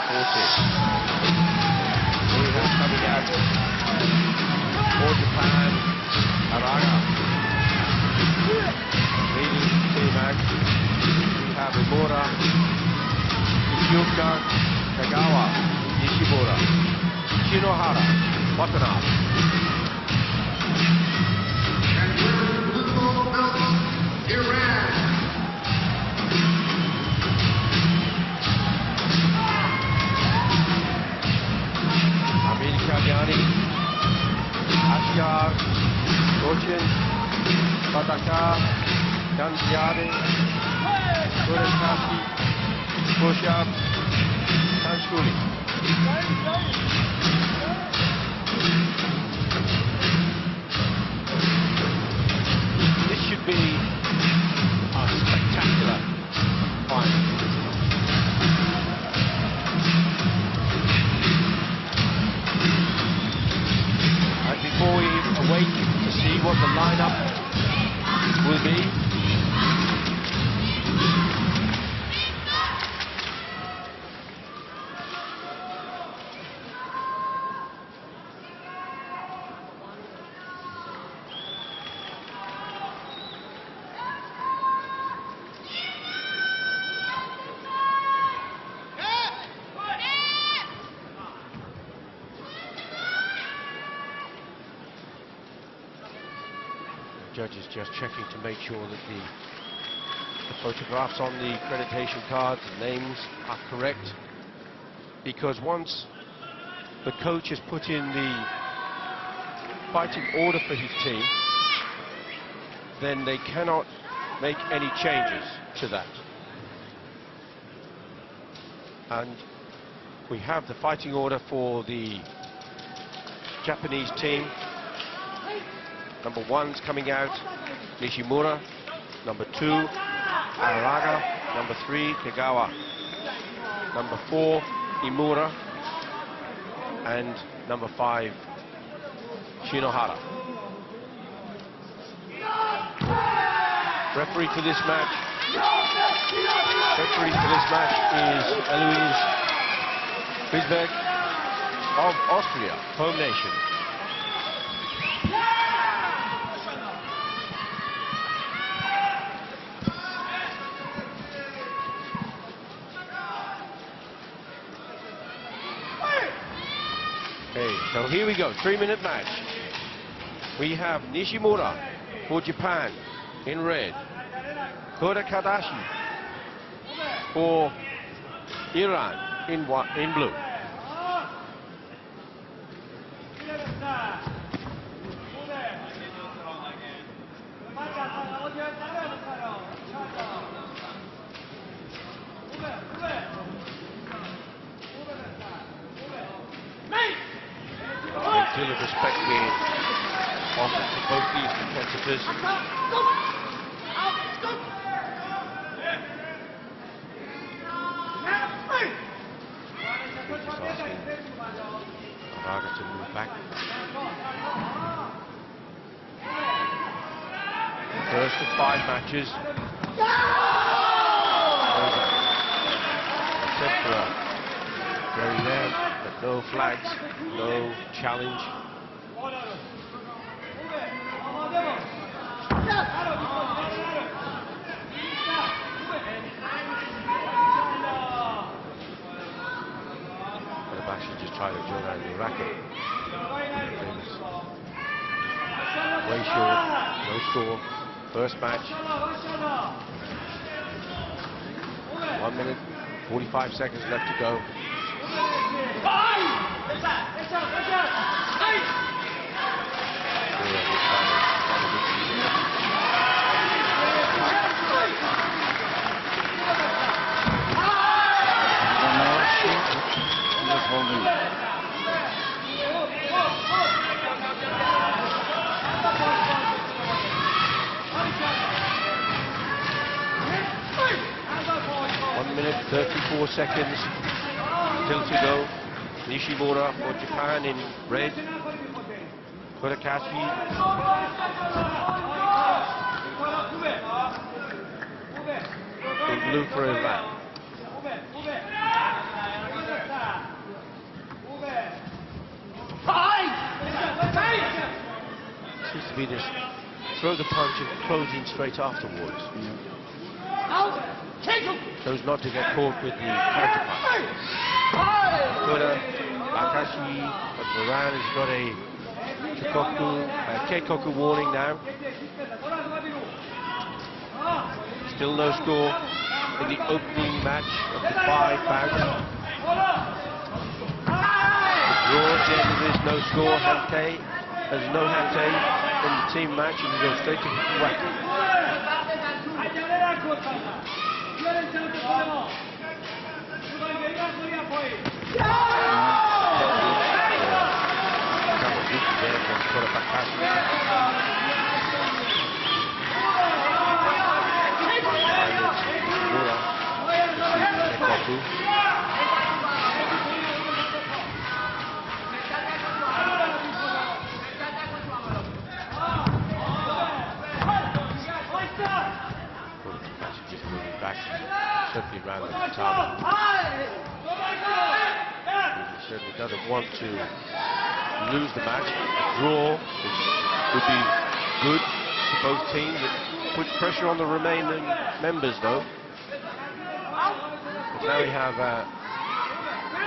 Forte. We have coming out for Japan, Araga. Leading the match, we have Imura, Ishioka, Kagawa, Nishimura, Shinohara, Watanabe. Iran. Amir Kagyani, Asghar, Rochin, Pataka, Ganziade, Kurekashi, Koshab, Tanshkuli. This should be a spectacular final. And before we await to see what the lineup will be, judges just checking to make sure that the photographs on the accreditation cards and names are correct, because once the coach has put in the fighting order for his team, then they cannot make any changes to that. And we have the fighting order for the Japanese team. Number 1's coming out, Nishimura. Number 2, Araga. Number 3, Kagawa. Number 4, Imura. And number 5, Shinohara. Referee for this match is Eloise Friesberg of Austria, home nation. So here we go, 3-minute match. We have Nishimura for Japan in red, Kodakadashi for Iran in blue. A deal of respect being offered to both these competitors. Just asking Araga to move back. First of 5 matches. Except for very rare, but no flags, no challenge. Actually just trying to draw down the racket. Way short, no score. First match. 1 minute, 45 seconds left to go. Minute 34 seconds still to go. Nishimura for Japan in red. Kurakashi in blue for Iran. be to throw the punch and close in straight afterwards. So as not to get caught with the counter punch. Bakashi, but Moran has got a Keikoku warning now. Still no score in the opening match of the 5 bouts. Draw at the end of this, no score. Hante, there's no Hante in the team match, and we go straight to whack. Just moving back, certainly around the Tatami. He certainly doesn't want to lose the match. A draw would be good for both teams. It puts pressure on the remaining members, though. But now we have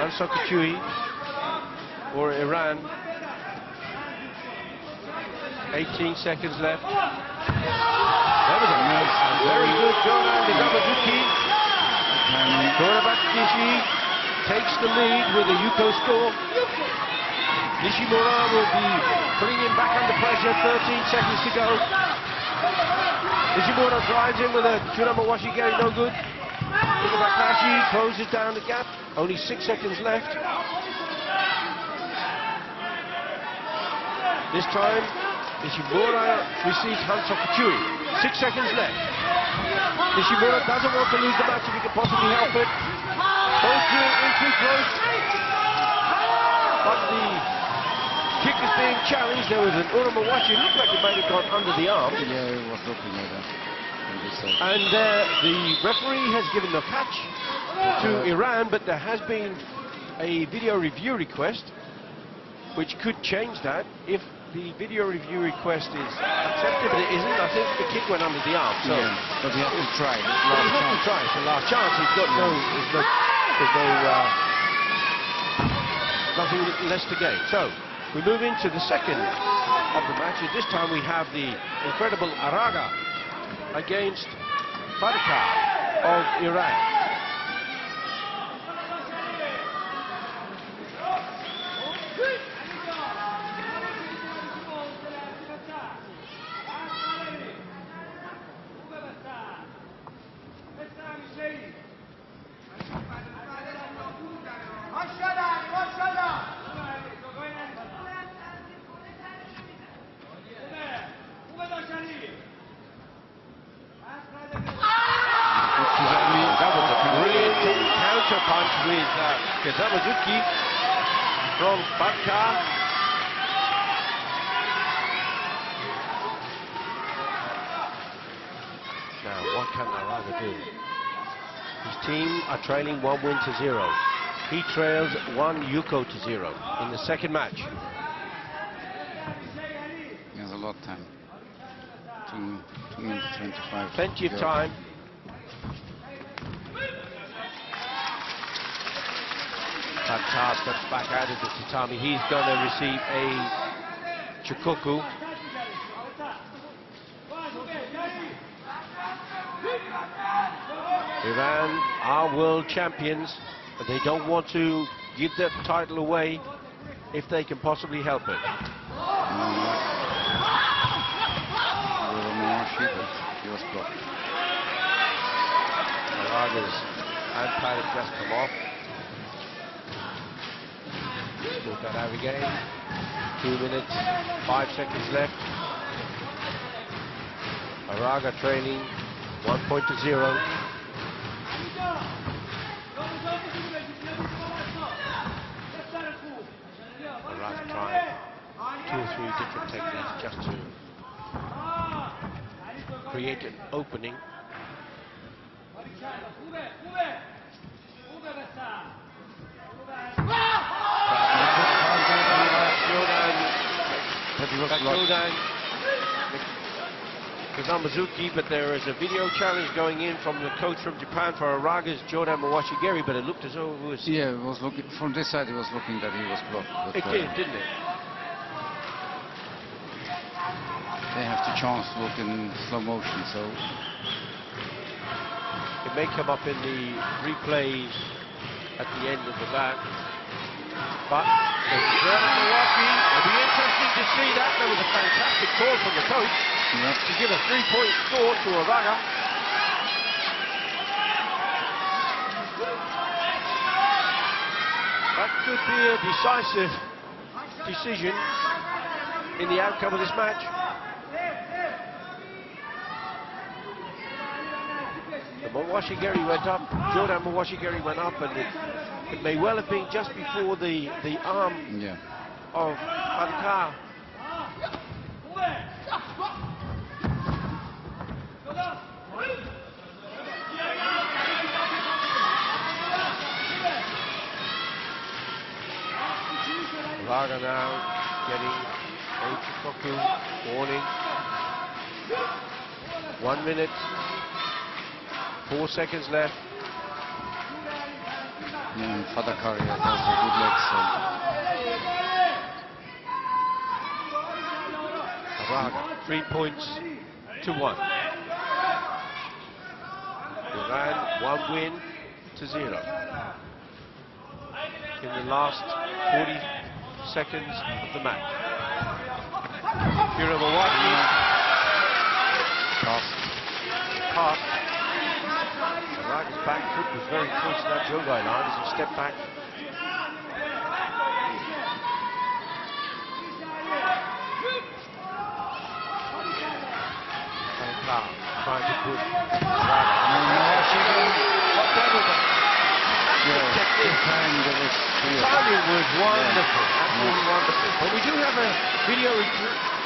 Ansokachui or Iran. 18 seconds left. That was a very good Jonan Mizawazuki. Torabakishi takes the lead with a Yuko score. Nishimura will be putting him back under pressure, 13 seconds to go. Nishimura drives in with a Chunamawashi Geri, no good. Bakashi closes down the gap, only 6 seconds left. This time, Nishimura receives Hansokachui. 6 seconds left. Nishimura doesn't want to lose the match if he can possibly help it. Both in too close. But the kick is being challenged. There was an Uramawashi. It looked like it might have gone under the arm. Yeah, it was looking like that. And the referee has given the catch to Iran, but there has been a video review request, which could change that if the video review request is accepted, but it isn't. I think the kick went under the arm. So, yeah, but we have to try. It's the last chance. He's got nothing less to gain. So we move into the second of the matches. This time we have the incredible Araga against Farka of Iran. Punch with Kazamazuki from Barka. Now, what can Araga do? His team are trailing 1-0. He trails 1 Yuko to 0 in the second match. There's a lot of time. 2 minutes 25. Plenty of time. Tatar steps back out of the tatami. He's going to receive a Chukoku. Iran are world champions, but they don't want to give their title away if they can possibly help it. He was blocked. Araga's hand pad has just come off. Sort that out again. 2 minutes, 5 seconds left. Araga trailing 1-0. Araga trying 2 or 3 different techniques just to create an opening. Kazamazuki, but there is a video challenge going in from the coach from Japan for Araga's Jodan Mawashigiri, but it looked as though it was... Yeah, it was looking, from this side it was looking that he was blocked. But, it did, didn't it? They have the chance to look in slow motion, so... It may come up in the replay at the end of the match. But Milwaukee, it'll be interesting to see that. There was a fantastic call from the coach to give a 3-point score to Araga. That could be a decisive decision in the outcome of this match. Mawashigiri went up, Jodan Mawashigiri went up, and it may well have been just before the arm of Adhikar. Raga now getting Eichikoku warning. 1 minute. 4 seconds left. Yeah, and Fadakari has also good legs. So. Araga, 3 points to 1. Iran, 1 win to 0. In the last 40 seconds of the match. Hiramawaki. Pass. Araga's back foot was very close to that Jogai line as he stepped back. Trying to put Araga. Timing was wonderful, absolutely wonderful. But we do have a video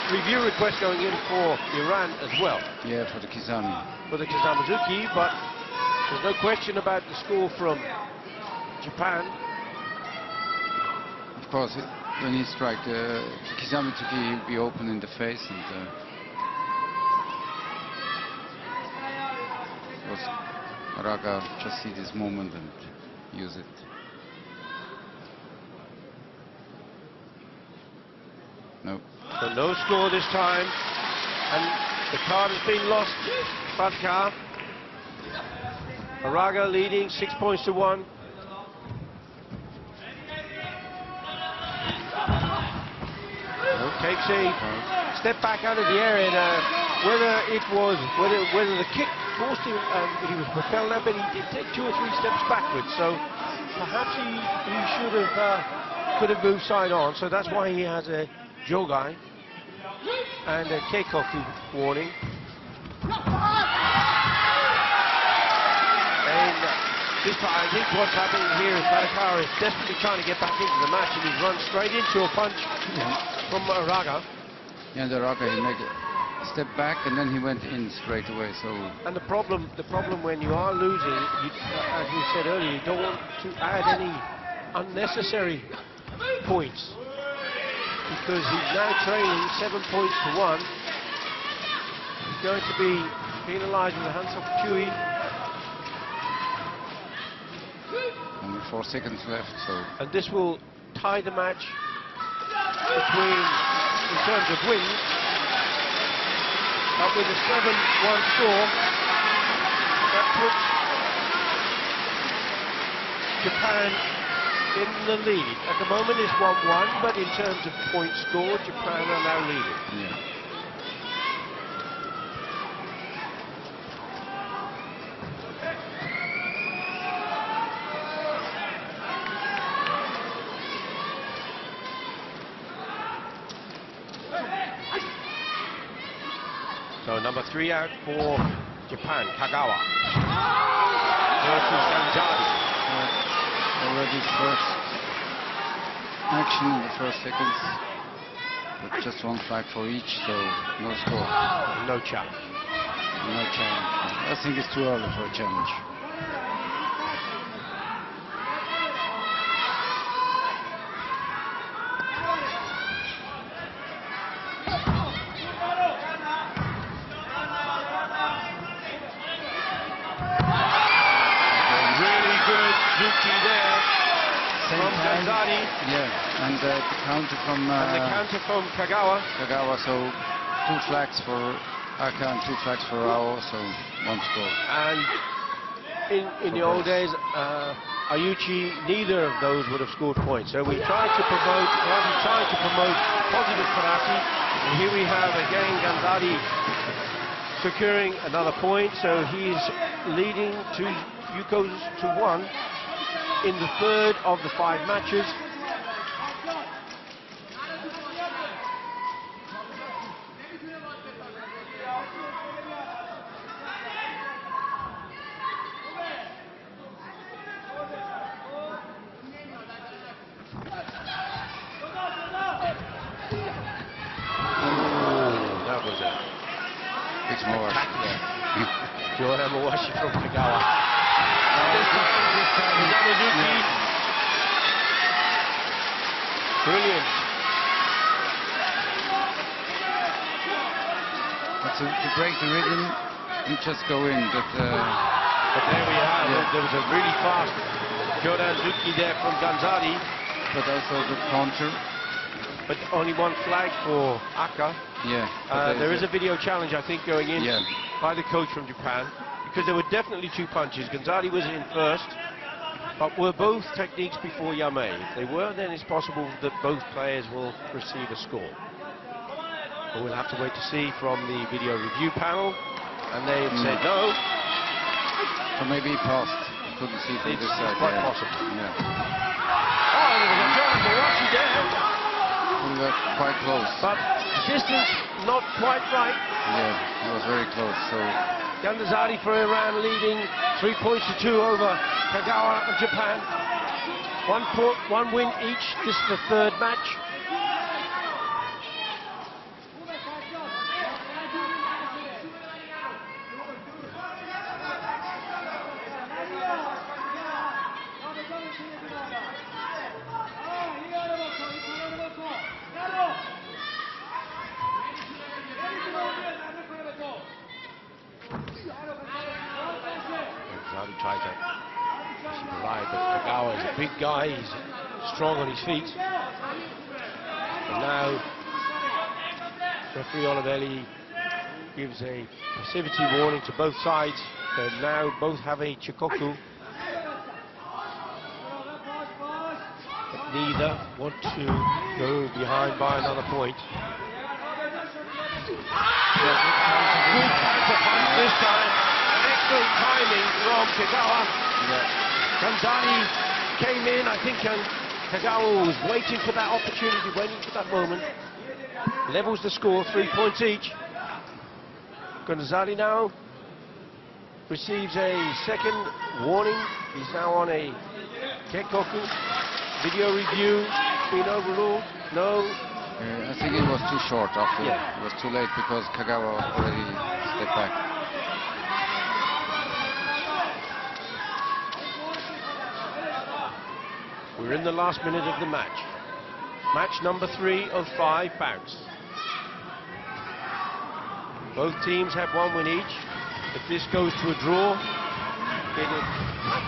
review request going in for Iran as well. Yeah, for the Kizami. For the Kazamazuki, but there's no question about the score from Japan. Of course, when he strike the Kizamazuki, he'll be open in the face, and Araga just see this moment and use it. No. So no score this time, and the card has been lost. Fadkar. Araga leading 6 points to 1. No, takes a step back out of the area. Whether the kick forced him, he was propelled up, but he did take 2 or 3 steps backwards. So perhaps he should have could have moved side on. So that's why he has a Jogai and a Keikoku warning. And I think what's happening here is Fadakar is desperately trying to get back into the match, and he's run straight into a punch from Araga. Yeah, Araga, he made a step back and then he went in straight away. So. And the problem when you are losing, as we said earlier, you don't want to add any unnecessary points, because he's now trailing 7 points to 1. He's going to be penalised with a hands off Chewy. Only 4 seconds left, so. And this will tie the match between, in terms of wins, up with a 7-1 score. That puts Japan in the lead. At the moment it's 1-1, but in terms of points scored, Japan are now leading. Yeah. So number 3 out for Japan, Kagawa versus Sanjari. Already first action in the first seconds, but just 1 flag for each, so no score. No challenge. No challenge. I think it's too early for a challenge. Ganzari. Yeah, and the counter from Kagawa. Kagawa, so 2 flags for Aka and 2 flags for Rao, so 1 score. And in the old days, Ayuchi, neither of those would have scored points. So we tried to promote positive karate, and here we have again Ganzari securing another point. So he's leading Yuko's to 1 in the 3rd of the 5 matches. Yamawashi from Kagawa. This time Yamazuki. Brilliant. To break the rhythm, you just go in. But there we are. Yeah. There was a really fast Kyodanzuki there from Ganzari. But also the counter. But only 1 flag for Aka. Yeah. There is a video challenge, I think, going in by the coach from Japan. Because there were definitely 2 punches. Ganzari was in first, but were both techniques before Yame. If they were, then it's possible that both players will receive a score. But we'll have to wait to see from the video review panel. And they said no. Or maybe he passed. Couldn't see from this side. It's quite possible. Yeah. Oh, there was a turn for Washi there. We were quite close. But distance not quite right. Yeah, it was very close. So Ganzari for Iran leading 3 points to 2 over Kagawa of Japan. 1 win each. This is the 3rd match. Tried to provide, but Kagawa is a big guy, he's strong on his feet. And now referee Olivelli gives a passivity warning to both sides. They now both have a Chikoku, but neither want to go behind by another point. Good counter punch this time. Excellent timing from Kagawa. Ganzari came in, I think, and Kagawa was waiting for that opportunity, waiting for that moment. Levels the score, 3 points each. Ganzari now receives a 2nd warning. He's now on a Kekkoku. Video review, been overruled? No. I think it was too short after. It was too late because Kagawa already stepped back. We're in the last minute of the match. Match number 3 of 5 bouts. Both teams have 1 win each. If this goes to a draw, it'll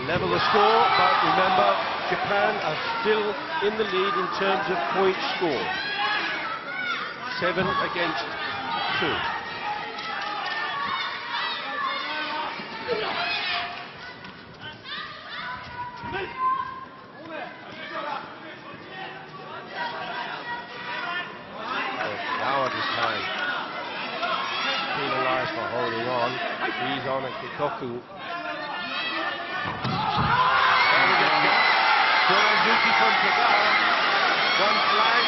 level the score, but remember, Japan are still in the lead in terms of points scored. 7 against 2. This time penalized for holding on. He's on a Kikoku. Kyodanzuki from Kagawa. 1 flag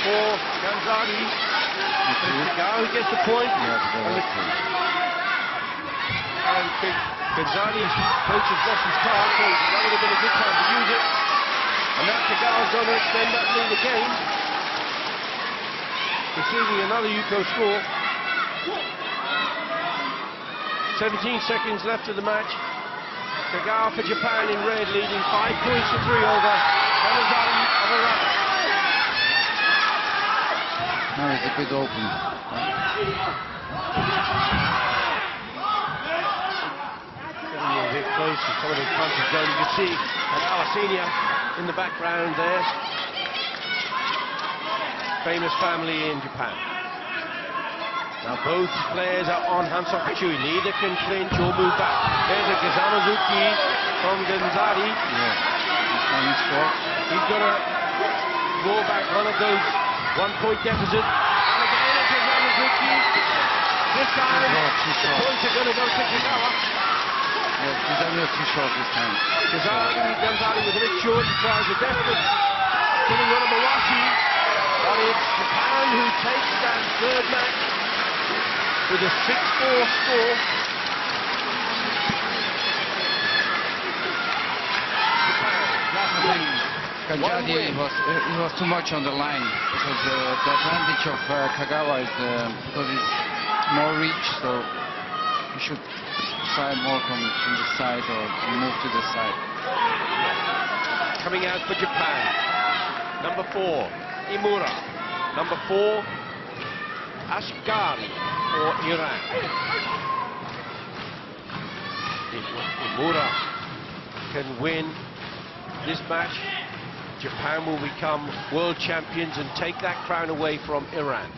for Ganzari. Kagawa gets the point. And Ganzari's coach has lost his card, so that would have been a good time to use it. And now Kagawa's going to extend that lead again. Receiving another Yuko score. 17 seconds left of the match. Kagawa for Japan in red, leading 5 points to 3 over Ganzari of Iran. Now it's a bit open. Getting a bit close to some of the punches going. You can see Kagawa Senior in the background there. Famous family in Japan. Now both players are on Hanson Kichui. Neither can clinch or move back. There's a Kazamazuki from Ganzari. He's got to roll back one of those one-point deficit. And again a Kazamazuki. This time the points are going to go to Kagawa. Yeah, Kazami too short this time. Ganzari was a bit short. He tries a definite killing on Mawashi. But it's Japan who takes that third match with a 6-4 score. Kanjadi he was too much on the line because the advantage of Kagawa is because he's more reach, so he should try more from the side or move to the side. Coming out for Japan, number 4. Imura. Number 4, Ashgari for Iran. If Imura can win this match, Japan will become world champions and take that crown away from Iran.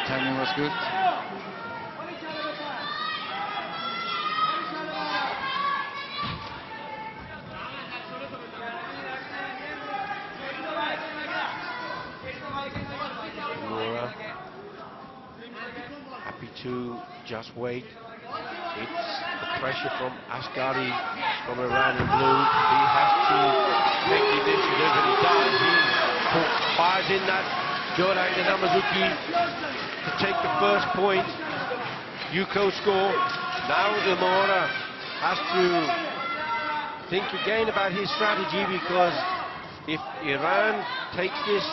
Timing was good. Laura, happy to just wait. It's the pressure from Ashgari from Iran in blue. He has to take the initiative, and he does. He fires in that Yorai Namazuki to take the first point. Yuko score. Now Imura has to think again about his strategy, because if Iran takes this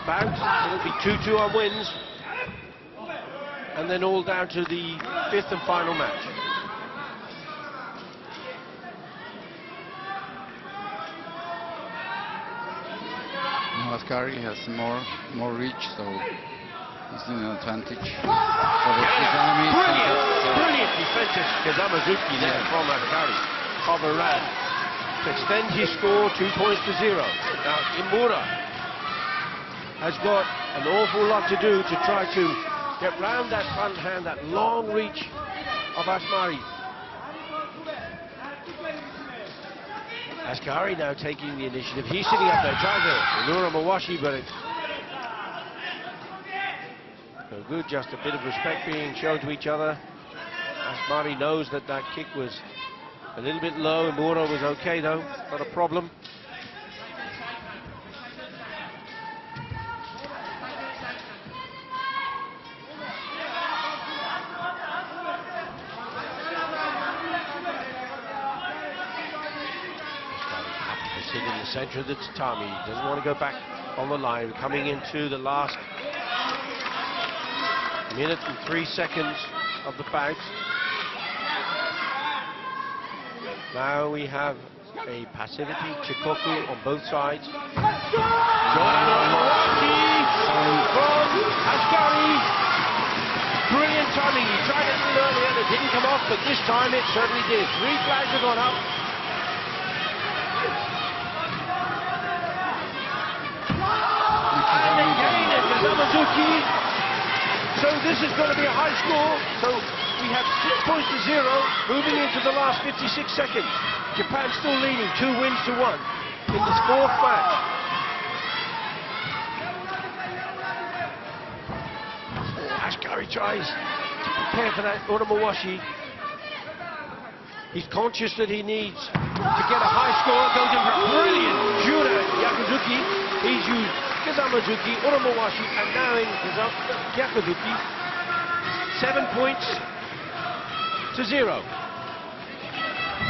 bout, it'll be 2-2 on wins, and then all down to the 5th and final match. Ashgari has more reach, so he's in an advantage. Brilliant defensive Kazamazuki there from Ashgari of Iran to extend his score 2 points to 0. Now Imura has got an awful lot to do to try to get round that front hand, that long reach of Ashgari. Ashgari now taking the initiative. He's sitting up there trying to lure Mawashi, but it's no good. Just a bit of respect being shown to each other. Ashgari knows that that kick was a little bit low. Imura was okay though, not a problem. In the center of the tatami, doesn't want to go back on the line. Coming into the last minute and 3 seconds of the bout. Now we have a passivity Chikoku on both sides. From Ashgari. Brilliant timing. He tried it a little earlier and it didn't come off, but this time it certainly did. 3 flags have gone up. And again at Kazamazuki. So this is going to be a high score. So we have 6 points to 0 moving into the last 56 seconds. Japan still leading 2 wins to 1 in this 4th match. Ashgari tries to prepare for that Mawashi. He's conscious that he needs to get a high score. Goes in for a brilliant Jura Yakuzuki. He's used Kazamazuki, Mawashi, and now in Yakuzuki. 7 points to 0.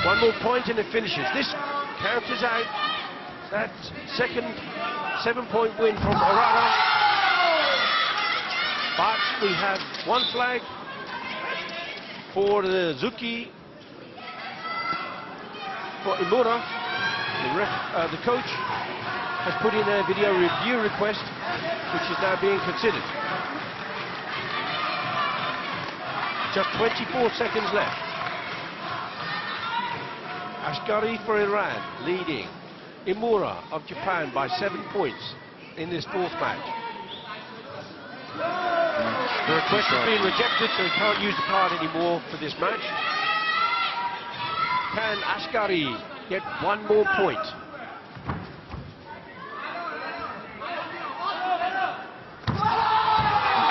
1 more point and it finishes. This counters out that second 7-point win from Orara. But we have 1 flag for the Zuki for Imura. The coach has put in a video review request, which is now being considered. Just 24 seconds left. Ashgari for Iran, leading Imura of Japan by 7 points in this fourth match. The request has been rejected, so he can't use the card anymore for this match. Can Ashgari get one more point?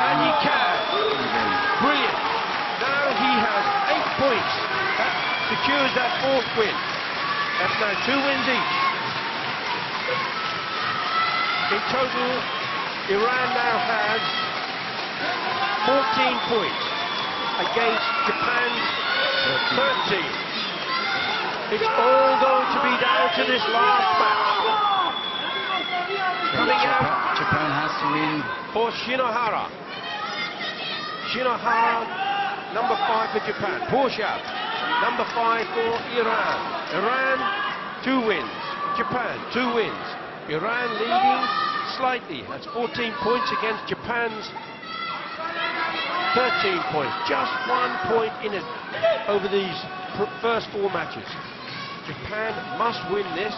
And he can. Brilliant. Now he has 8 points. That secures that fourth win. That's now 2 wins each. In total, Iran now has 14 points against Japan's 13. It's all going to be down to this last match. Coming out, Japan has to win. For Shinohara. Shinohara, number 5 for Japan. Porshab, number 5 for Iran. Iran, 2 wins. Japan, 2 wins. Iran leading slightly. That's 14 points against Japan's 13 points. Just 1 point in it over these first 4 matches. Japan must win this,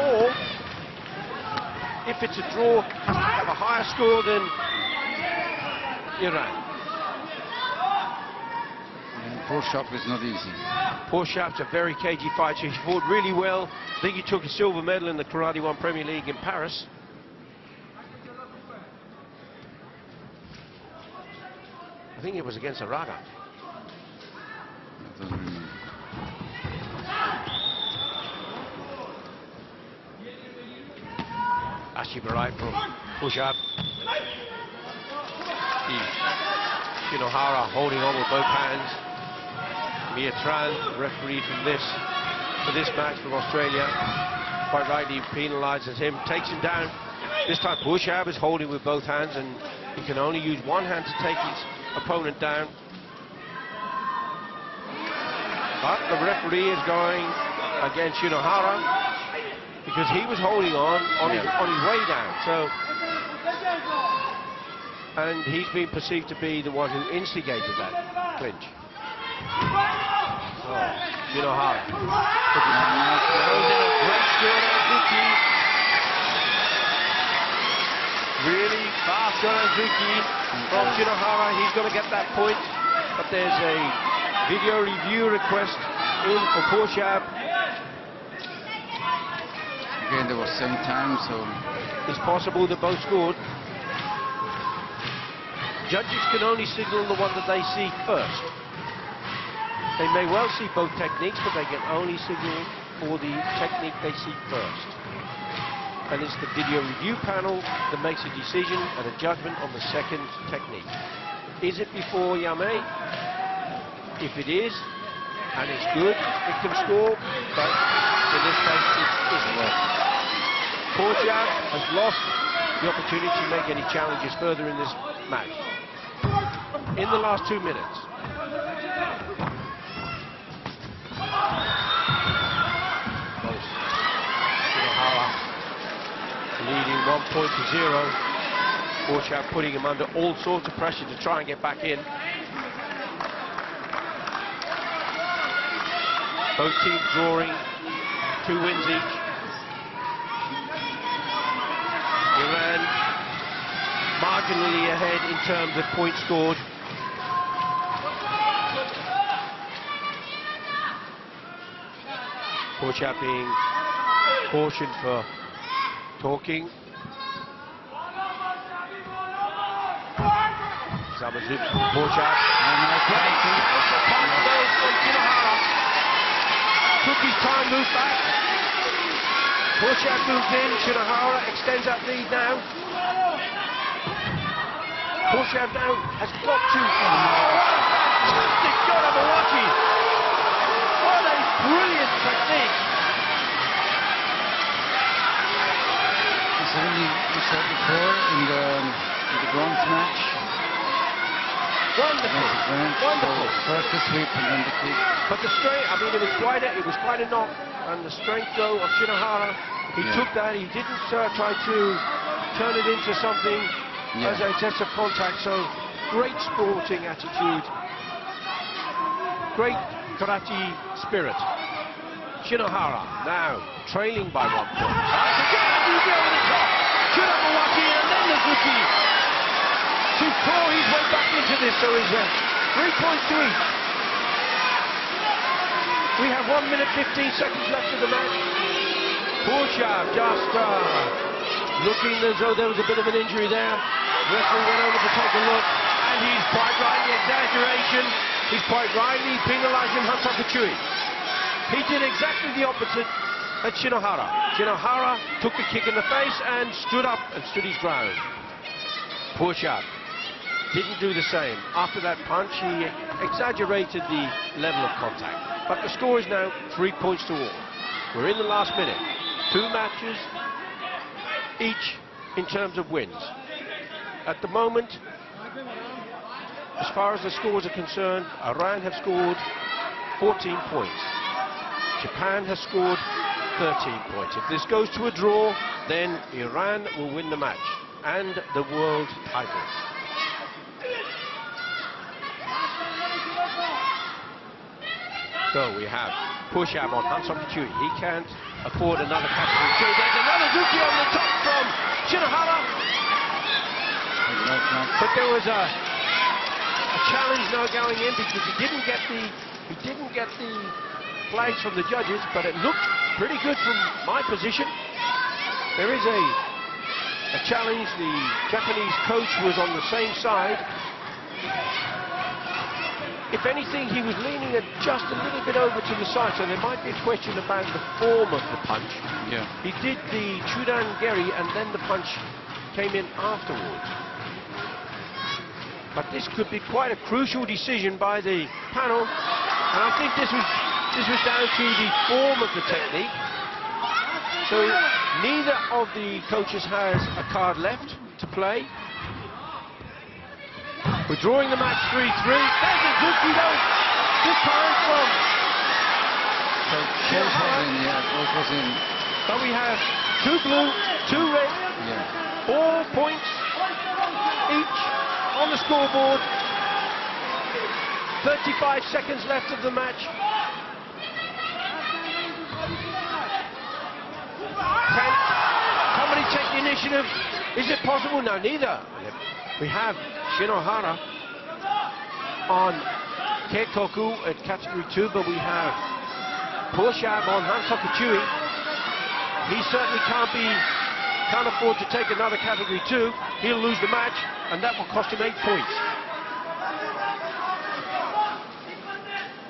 or if it's a draw, have a higher score than Iran. Porshab is not easy. Porshab's a very cagey fighter. He fought really well. I think he took a silver medal in the Karate 1 Premier League in Paris. I think it was against Araga. I don't remember. Ashibarai from Poshab. Shinohara holding on with both hands. Miatran, referee for this match from Australia, quite rightly penalises him, takes him down. This time Poshab is holding with both hands, and he can only use one hand to take his opponent down. But the referee is going against Shinohara because he was holding on his way down. So, and he's been perceived to be the one who instigated that clinch. Oh, Shinohara. Throws in a great Shinohara. Really fast Shinohara from Shinohara. He's going to get that point. But there's a video review request in for Porshab. Again, there was same time, so It's possible that both scored. Judges can only signal the one that they see first. They may well see both techniques, but they can only signal for the technique they see first. And it's the video review panel that makes a decision and a judgment on the second technique. Is it before Yame? If it is, and it's good, it can score, but in this case it isn't. Porshab has lost the opportunity to make any challenges further in this match. In the last 2 minutes. Shinohara leading 1-0. Porshab putting him under all sorts of pressure to try and get back in. Both teams drawing 2 wins each. Iran marginally ahead in terms of points scored. Porshab being cautioned for talking. Zamazuki, Porshab. Took his time, moved back. Porshab moves in. Shinohara extends that lead now. Porshab now has got to. Fantastic shot of Awaki. What a brilliant technique. it's only we saw before in the bronze match. Wonderful. Wonderful. So first the sweep and then the kick. But the straight, I mean, it was quite a knock. and the strength, though, of Shinohara. He took that. He didn't try to turn it into something as a test of contact. So great sporting attitude, great karate spirit. Shinohara now trailing by 1 point. Again, you go over the top. Shinohara and then the Zuki to claw his way back into this. So he's 3 points to each. We have 1 minute 15 seconds left of the match. Push-up just looking as though there was a bit of an injury there. Referee went over to take a look, and he's quite right, the exaggeration. He's quite rightly penalising Hansakachui. He did exactly the opposite at Shinohara. Shinohara took the kick in the face and stood up and stood his ground. Push-up didn't do the same. After that punch, he exaggerated the level of contact. But the score is now 3 points to all. We're in the last minute. 2 matches each in terms of wins. At the moment, as far as the scores are concerned, Iran have scored 14 points. Japan has scored 13 points. If this goes to a draw, then Iran will win the match and the world title. So we have push-up on Hansakachui. He can't afford another category 2. There's another Zuki on the top from Shinohara. But there was a challenge now going in because he didn't get the flags from the judges, but it looked pretty good from my position. There is a challenge. The Japanese coach was on the same side. If anything, he was leaning it just a little bit over to the side, so there might be a question about the form of the punch. Yeah. He did the Chudan Geri, and then the punch came in afterwards. But this could be quite a crucial decision by the panel, and I think this was down to the form of the technique. So neither of the coaches has a card left to play. We're drawing the match 3-3. There's a Zuki though, this time from both was in. But we have 2 blue, 2 red, 4 points each on the scoreboard. 35 seconds left of the match. Can somebody take the initiative? Is it possible? No, neither. We have Shinohara on Keikoku at category 2, but we have Pushab on Hansakachui. He certainly can't afford to take another category 2. He'll lose the match, and that will cost him 8 points.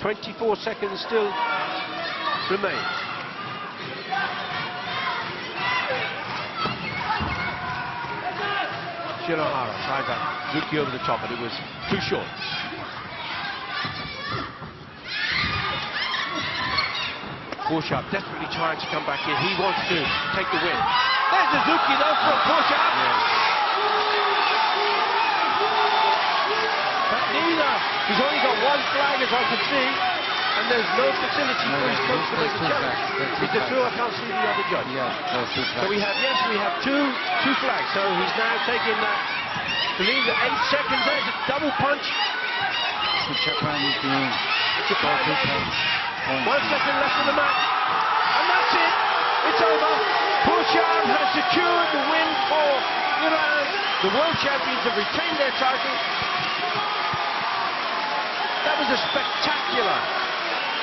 24 seconds still remain. Shinohara tried that Zuki over the top, but it was too short. Push-up desperately trying to come back in. He wants to take the win. There's the Zuki though from push-up. But neither. He's only got 1 flag as I can see, and there's no facility for his coach to make a challenge. It's the 2, I can't see the other judge. So we have two flags. So he's now taking that. To leave the 8 seconds. There's a double punch. So Japan is doing 1 second left in the match, and that's it. It's over. Pushab has secured the win for Iran. The world champions have retained their title. That was a spectacular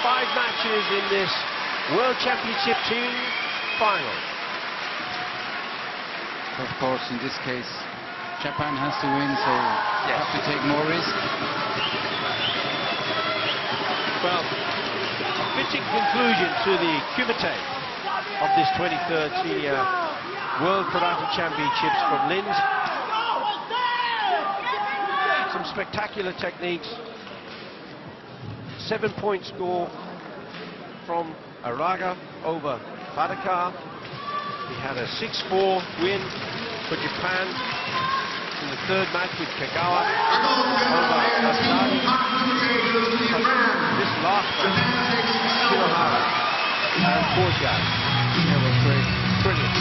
5 matches in this World Championship team final. Of course, in this case, Japan has to win, so you have to take more risk. Well, a fitting conclusion to the Kumite of this 23rd Senior World Karate Championships from Linz. Some spectacular techniques. 7-point score from Araga over Fadakar. We had a 6-4 win for Japan in the 3rd match with Kagawa over Asadi. This last match, Shinohara and Borjak. That was great. Brilliant.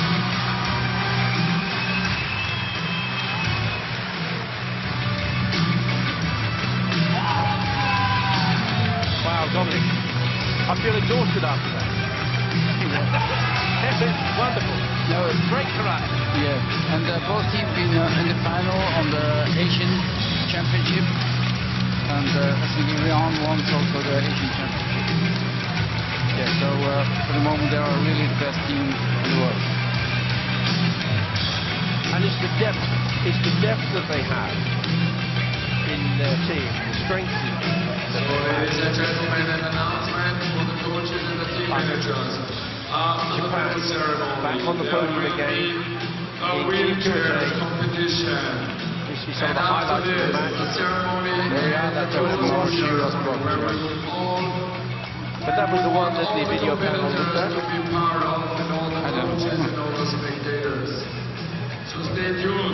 Wow, Dominic, I feel exhausted after that. Wonderful. No, Great karate. yeah, and both teams been in the final on the Asian Championship, and I think Iran won also the Asian Championship. Yeah, so for the moment they are really the best team in the world. And it's the depth that they have in their team, the strength. Ladies and gentlemen, an announcement for the coaches and the team managers. After the medal ceremony, back on the podium again a in wheelchair Kumite. competition. We see some of And the after highlights of the this, match. the ceremony There we are, that's will a close more here, serious where problem. we will all But that was the one that the video panel looked at. will be part of, and all the coaches and all the spectators. So stay tuned.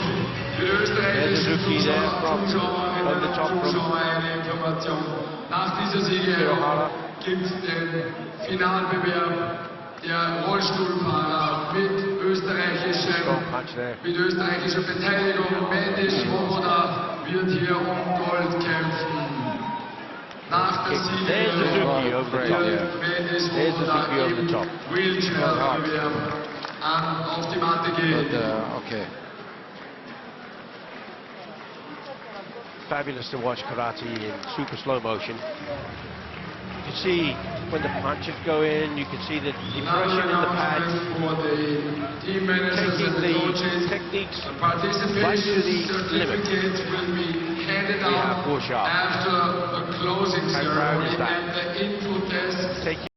Für die österreichischen There's a rookie there from Zuschauerinnen on the und top from Zuschauer eine Information. Nach dieser Siegerehrung gibt es den Finalbewerb der Rollstuhlfahrer mit strong punch there. österreichischer Beteiligung. Mendes Svoboda wird hier um Gold kämpfen. Nach der There's the rookie Siegerehrung over the top. wird Mendes There's the Svoboda rookie over the im top. Wheelchair-Bewerb auf die Matte gehen. But okay. Fabulous to watch karate in super slow motion. You can see when the punches go in, you can see the depression in the pad, taking the techniques right to the limit. Yeah, Borjak. After the closing How proud is ceremony that? and the info test. Taking